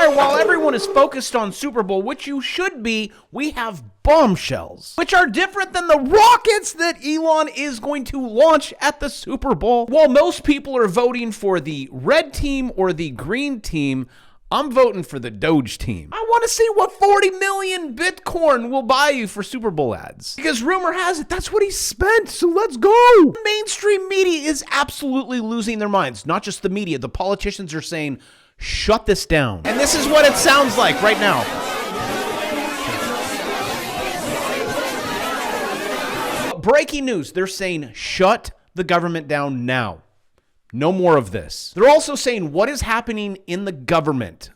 Meanwhile, while everyone is focused on Super Bowl, which you should be, we have bombshells, which are different than the rockets that Elon is going to launch at the Super Bowl. While most people are voting for the red team or the green team, I'm voting for the Doge team. I want to see what 40 million Bitcoin will buy you for Super Bowl ads. Because rumor has it, that's what he spent, so let's go. Mainstream media is absolutely losing their minds. Not just the media, the politicians are saying, shut this down. And this is what it sounds like right now. Breaking news, they're saying, shut the government down now. No more of this. They're also saying what is happening in the government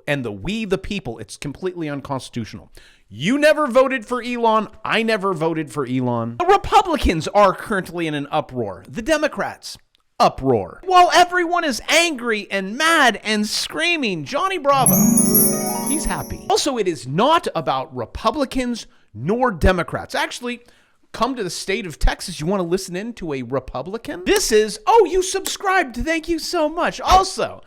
and we, the people, it's completely unconstitutional. You never voted for Elon. I never voted for Elon. The Republicans are currently in an uproar. The Democrats, uproar. While everyone is angry and mad and screaming, Johnny Bravo, he's happy. Also, it is not about Republicans nor Democrats. Actually, come to the state of Texas, you want to listen in to a Republican? This is, oh, you subscribed. Thank you so much. Also,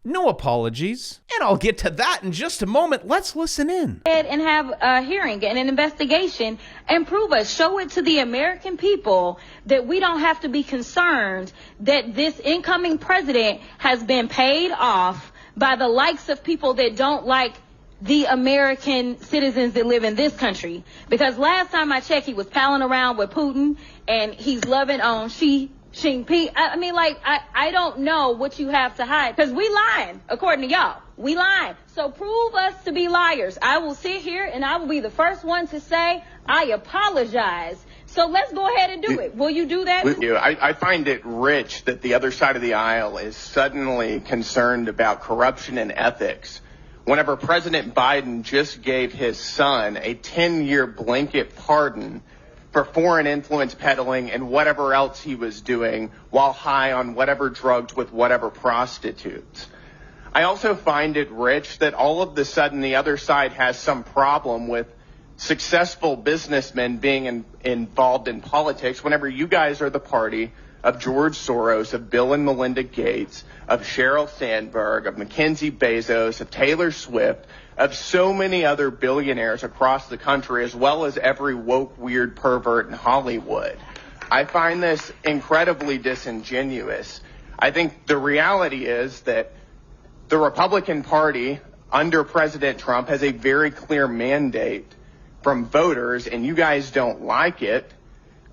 no apologies. And I'll get to that in just a moment. Let's listen in. And have a hearing and an investigation and prove us, show it to the American people that we don't have to be concerned that this incoming president has been paid off by the likes of people that don't like the American citizens that live in this country. Because last time I checked, he was palling around with Putin and he's loving on Xi Jinping. I mean, like, I don't know what you have to hide, because we lying, according to y'all. We lying. So prove us to be liars. I will sit here and I will be the first one to say, I apologize. So let's go ahead and do it. Will you do that? I find it rich that the other side of the aisle is suddenly concerned about corruption and ethics. Whenever President Biden just gave his son a 10-year blanket pardon for foreign influence peddling and whatever else he was doing while high on whatever drugs with whatever prostitutes. I also find it rich that all of a sudden the other side has some problem with successful businessmen being involved in politics whenever you guys are the party of George Soros, of Bill and Melinda Gates, of Sheryl Sandberg, of Mackenzie Bezos, of Taylor Swift, of so many other billionaires across the country, as well as every woke, weird pervert in Hollywood. I find this incredibly disingenuous. I think the reality is that the Republican Party under President Trump has a very clear mandate from voters, and you guys don't like it,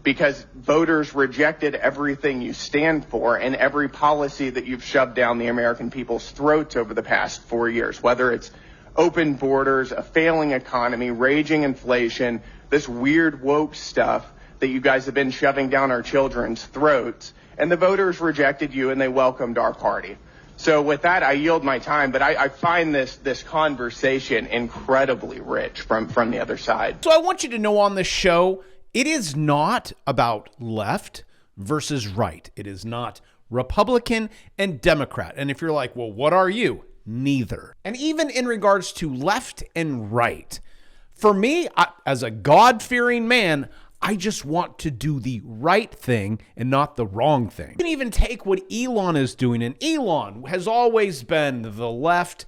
because voters rejected everything you stand for and every policy that you've shoved down the American people's throats over the past 4 years, whether it's open borders, a failing economy, raging inflation, this weird woke stuff that you guys have been shoving down our children's throats. And the voters rejected you and they welcomed our party. So with that, I yield my time, but I find this conversation incredibly rich from the other side. So I want you to know on this show, it is not about left versus right. It is not Republican and Democrat. And if you're like, well, what are you? Neither. And even in regards to left and right, for me, as a God-fearing man, I just want to do the right thing and not the wrong thing. You can even take what Elon is doing, and Elon has always been the left,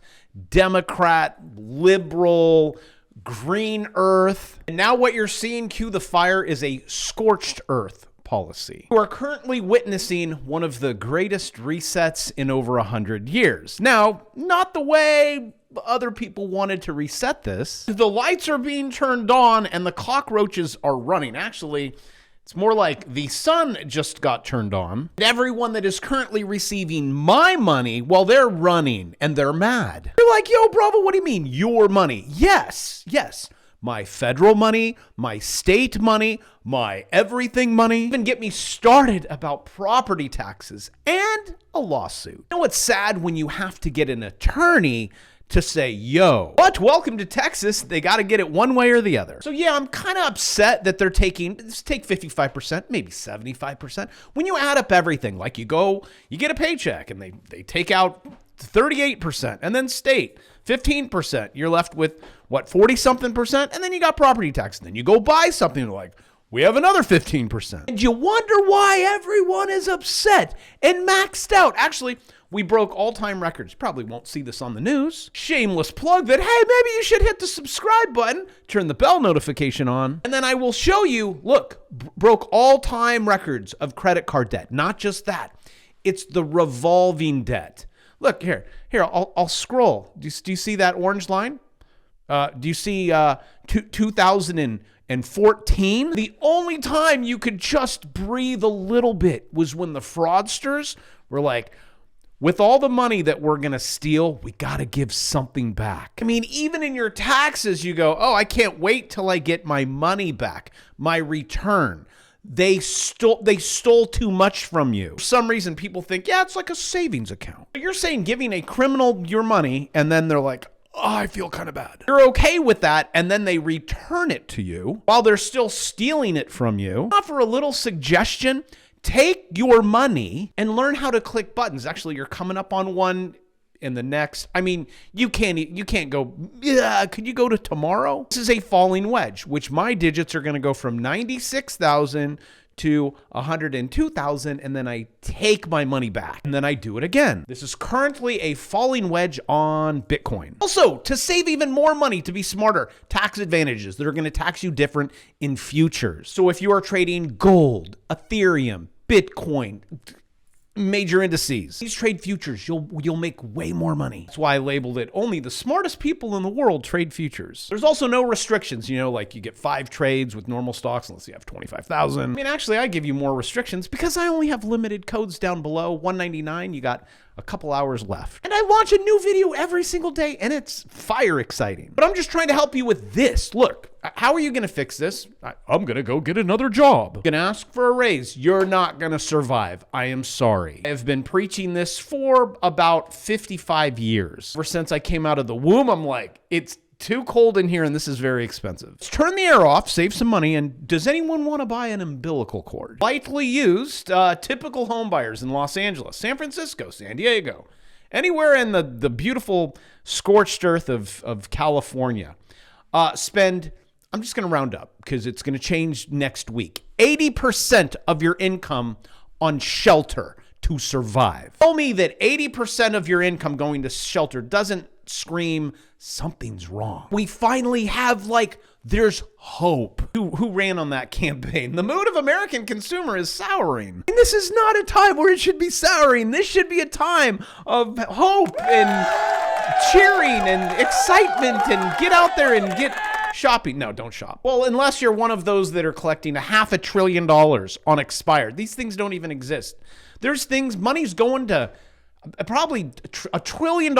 Democrat, liberal, green earth. And now what you're seeing, cue the fire, is a scorched earth policy. We are currently witnessing one of the greatest resets in over 100 years. Now, not the way other people wanted to reset this. The lights are being turned on and the cockroaches are running. Actually, it's more like the sun just got turned on. Everyone that is currently receiving my money, well, they're running and they're mad. You're like, yo, Bravo, what do you mean your money? Yes. My federal money, my state money, my everything money. Even get me started about property taxes and a lawsuit. You know what's sad? When you have to get an attorney to say, yo, but welcome to Texas. They got to get it one way or the other. So yeah, I'm kind of upset that they're take 55%, maybe 75%. When you add up everything, like you get a paycheck and they take out 38%, and then state 15%. You're left with what, 40 something percent? And then you got property tax. And then you go buy something like, we have another 15%. And you wonder why everyone is upset and maxed out. Actually, We broke all-time records. Probably won't see this on the news. Shameless plug that, hey, maybe you should hit the subscribe button, turn the bell notification on, and then I will show you, look, broke all-time records of credit card debt. Not just that. It's the revolving debt. Look, here, I'll scroll. Do you see that orange line? Do you see 2014? The only time you could just breathe a little bit was when the fraudsters were like, with all the money that we're going to steal, we got to give something back. I mean, even in your taxes, you go, oh, I can't wait till I get my money back, my return. They stole too much from you. For some reason, people think, yeah, it's like a savings account. You're saying giving a criminal your money, and then they're like, oh, I feel kind of bad. You're okay with that, and then they return it to you while they're still stealing it from you. Offer a little suggestion. Take your money and learn how to click buttons. Actually, you're coming up on one in the next. I mean, you can't go, yeah, could you go to tomorrow? This is a falling wedge, which my digits are going to go from 96,000 to 102,000, and then I take my money back, and then I do it again. This is currently a falling wedge on Bitcoin. Also, to save even more money, to be smarter, tax advantages that are going to tax you different in futures. So if you are trading gold, Ethereum, Bitcoin, major indices, these trade futures, you'll make way more money. That's why I labeled it only the smartest people in the world trade futures. There's also no restrictions, like you get 5 trades with normal stocks unless you have 25,000. I mean, actually, I give you more restrictions because I only have limited codes down below. $199, you got a couple hours left. And I launch a new video every single day, and it's fire exciting. But I'm just trying to help you with this. Look, how are you going to fix this? I'm going to go get another job. Going to ask for a raise. You're not going to survive. I am sorry. I have been preaching this for about 55 years. Ever since I came out of the womb, I'm like, it's too cold in here and this is very expensive. Let's turn the air off, save some money, and does anyone want to buy an umbilical cord? Lightly used, typical home buyers in Los Angeles, San Francisco, San Diego, anywhere in the beautiful scorched earth of California, spend, I'm just going to round up because it's going to change next week, 80% of your income on shelter to survive. Tell me that 80% of your income going to shelter doesn't scream something's wrong. We finally have, there's hope. Who ran on that campaign? The mood of American consumer is souring. And this is not a time where it should be souring. This should be a time of hope and cheering and excitement and get out there and get shopping. No, don't shop. Well, unless you're one of those that are collecting $500 billion on expired. These things don't even exist. There's things, money's going to probably $1 trillion.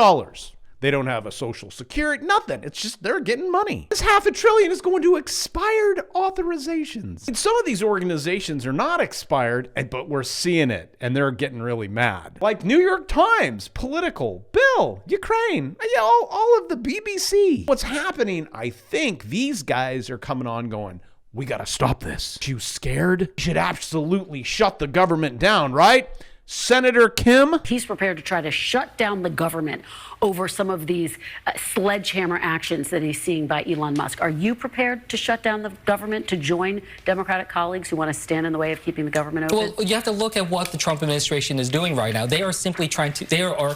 They don't have a social security, nothing. It's just they're getting money. This $500 billion is going to expired authorizations. And some of these organizations are not expired, but we're seeing it, and they're getting really mad. Like New York Times, Political, Bill, Ukraine, all of the BBC. What's happening, I think these guys are coming on going, we got to stop this. You scared? You should absolutely shut the government down, right? Senator Kim? He's prepared to try to shut down the government over some of these sledgehammer actions that he's seeing by Elon Musk. Are you prepared to shut down the government, to join Democratic colleagues who want to stand in the way of keeping the government open? Well, you have to look at what the Trump administration is doing right now. They are simply trying to, they are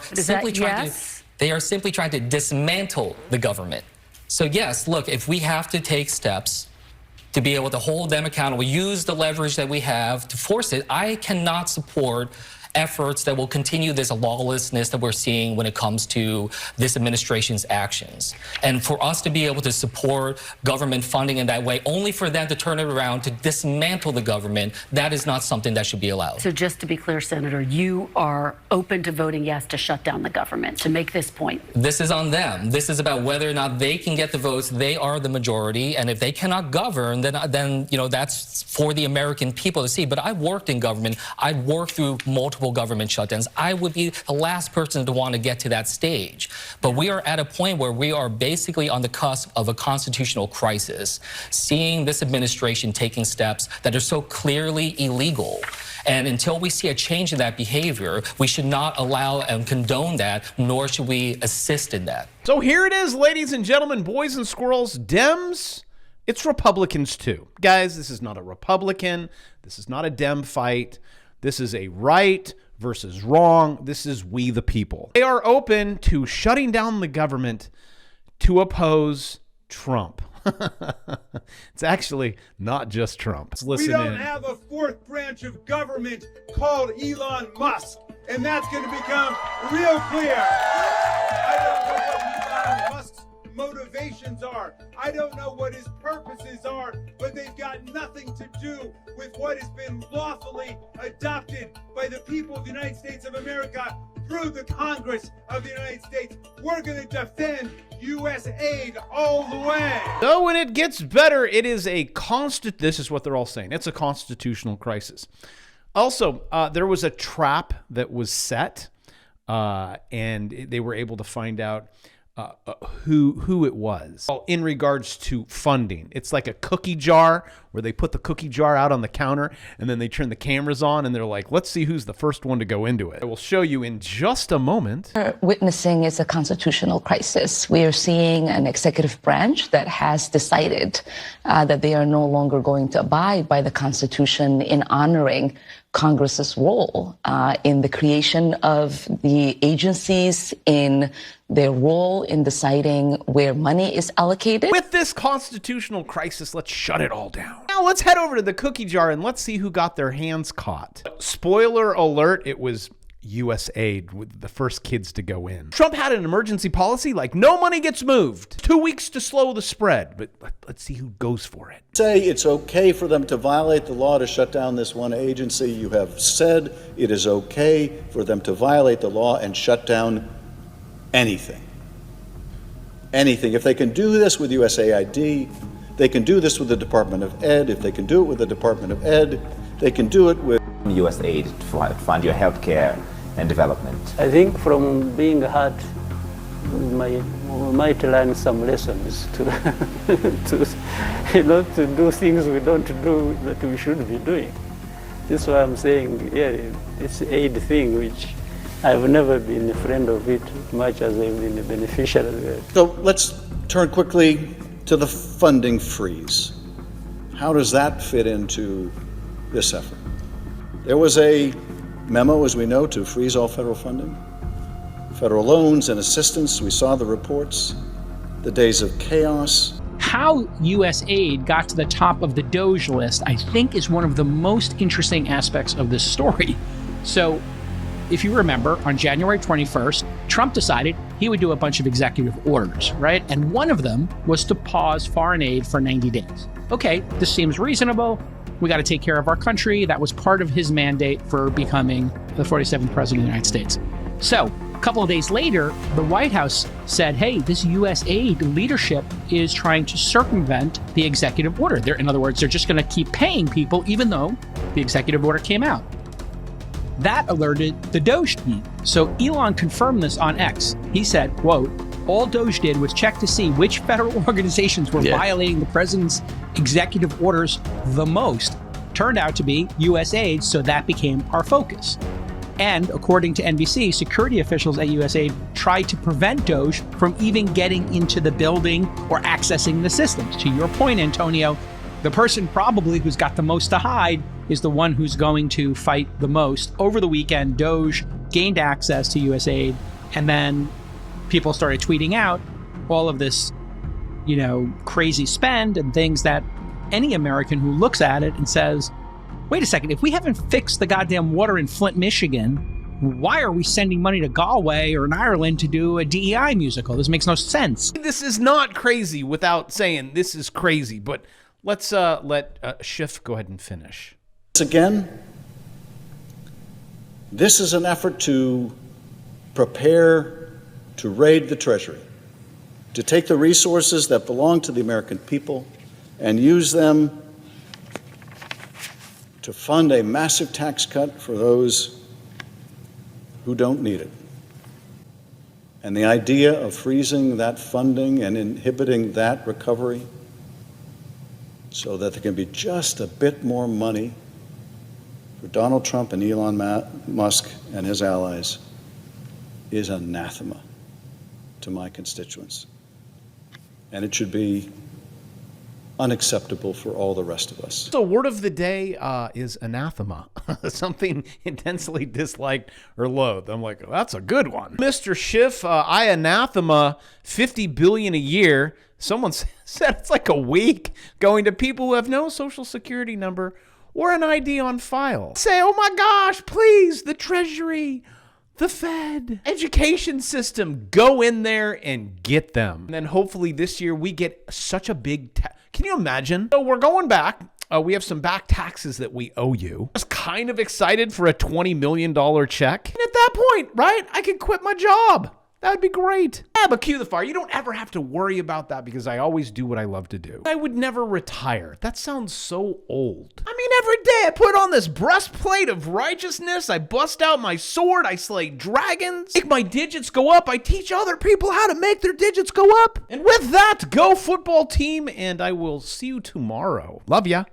simply trying to dismantle the government. So yes, look, if we have to take steps to be able to hold them accountable, use the leverage that we have to force it, I cannot support efforts that will continue this lawlessness that we're seeing when it comes to this administration's actions. And for us to be able to support government funding in that way, only for them to turn it around to dismantle the government, that is not something that should be allowed. So just to be clear, Senator, you are open to voting yes to shut down the government, to make this point. This is on them. This is about whether or not they can get the votes. They are the majority, and if they cannot govern, then that's for the American people to see. But I've worked in government. I've worked through multiple government shutdowns. I would be the last person to want to get to that stage. But we are at a point where we are basically on the cusp of a constitutional crisis, seeing this administration taking steps that are so clearly illegal. And until we see a change in that behavior, we should not allow and condone that, nor should we assist in that. So here it is, ladies and gentlemen, boys and squirrels, Dems, it's Republicans too. Guys, this is not a Republican. This is not a Dem fight. This is a right versus wrong. This is we the people. They are open to shutting down the government to oppose Trump. It's actually not just Trump. We don't have a fourth branch of government called Elon Musk, and that's going to become real clear. I don't know what Elon Musk's motivations are. I don't know what his purposes are, but they've got nothing to do with what has been lawfully adopted by the people of the United States of America through the Congress of the United States. We're going to defend U.S. aid all the way. So when it gets better, it is this is what they're all saying. It's a constitutional crisis. Also, there was a trap that was set, and they were able to find out who it was. In regards to funding, it's like a cookie jar where they put the cookie jar out on the counter and then they turn the cameras on and they're like, let's see who's the first one to go into it. I will show you in just a moment. Witnessing is a constitutional crisis. We are seeing an executive branch that has decided that they are no longer going to abide by the Constitution in honoring Congress's role in the creation of the agencies, in their role in deciding where money is allocated. With this constitutional crisis, let's shut it all down. Now let's head over to the cookie jar and let's see who got their hands caught. Spoiler alert, it was USAID with the first kids to go in. Trump had an emergency policy like no money gets moved. 2 weeks to slow the spread, but let's see who goes for it. Say it's okay for them to violate the law to shut down this one agency. You have said it is okay for them to violate the law and shut down anything. Anything. If they can do this with USAID, they can do this with the Department of Ed. If they can do it with the Department of Ed, they can do it with USAID to fund your healthcare and development. I think from being hurt, we might learn some lessons to to do things we don't do that we should be doing. This is why I'm saying, yeah, this aid thing, which I've never been a friend of it much as I've been a beneficiary of it. So let's turn quickly to the funding freeze. How does that fit into this effort? There was a memo, as we know, to freeze all federal funding, federal loans and assistance. We saw the reports, the days of chaos. How USAID got to the top of the DOGE list, I think, is one of the most interesting aspects of this story. So, if you remember, on January 21st, Trump decided he would do a bunch of executive orders, right? And one of them was to pause foreign aid for 90 days. Okay, this seems reasonable. We got to take care of our country. That was part of his mandate for becoming the 47th president of the United States. So a couple of days later, the White House said, hey, this USAID leadership is trying to circumvent the executive order. In other words, they're just going to keep paying people even though the executive order came out. That alerted the DOGE team. So Elon confirmed this on X. He said, quote, all DOGE did was check to see which federal organizations were violating the president's executive orders the most. Turned out to be USAID, so that became our focus. And according to NBC, security officials at USAID tried to prevent DOGE from even getting into the building or accessing the systems. To your point, Antonio, the person probably who's got the most to hide is the one who's going to fight the most. Over the weekend, DOGE gained access to USAID, and then people started tweeting out all of this, crazy spend and things that any American who looks at it and says, wait a second, if we haven't fixed the goddamn water in Flint, Michigan, why are we sending money to Galway or in Ireland to do a DEI musical? This makes no sense. This is not crazy without saying this is crazy, but let's let Schiff go ahead and finish. Again, this is an effort to prepare to raid the Treasury, to take the resources that belong to the American people and use them to fund a massive tax cut for those who don't need it. And the idea of freezing that funding and inhibiting that recovery so that there can be just a bit more money for Donald Trump and Elon Musk and his allies is anathema to my constituents. And it should be unacceptable for all the rest of us. So word of the day is anathema, something intensely disliked or loathed. I'm like, oh, that's a good one. Mr. Schiff, I anathema 50 billion a year. Someone said it's like a week going to people who have no social security number or an ID on file. Say, oh my gosh, please, the Treasury, the Fed, education system, go in there and get them. And then hopefully this year we get such a big can you imagine? So we're going back. We have some back taxes that we owe you. I was kind of excited for a $20 million check. And at that point, right, I could quit my job. That would be great. Yeah, but cue the fire. You don't ever have to worry about that because I always do what I love to do. I would never retire. That sounds so old. I mean, every day I put on this breastplate of righteousness. I bust out my sword. I slay dragons. Make my digits go up. I teach other people how to make their digits go up. And with that, go football team. And I will see you tomorrow. Love ya.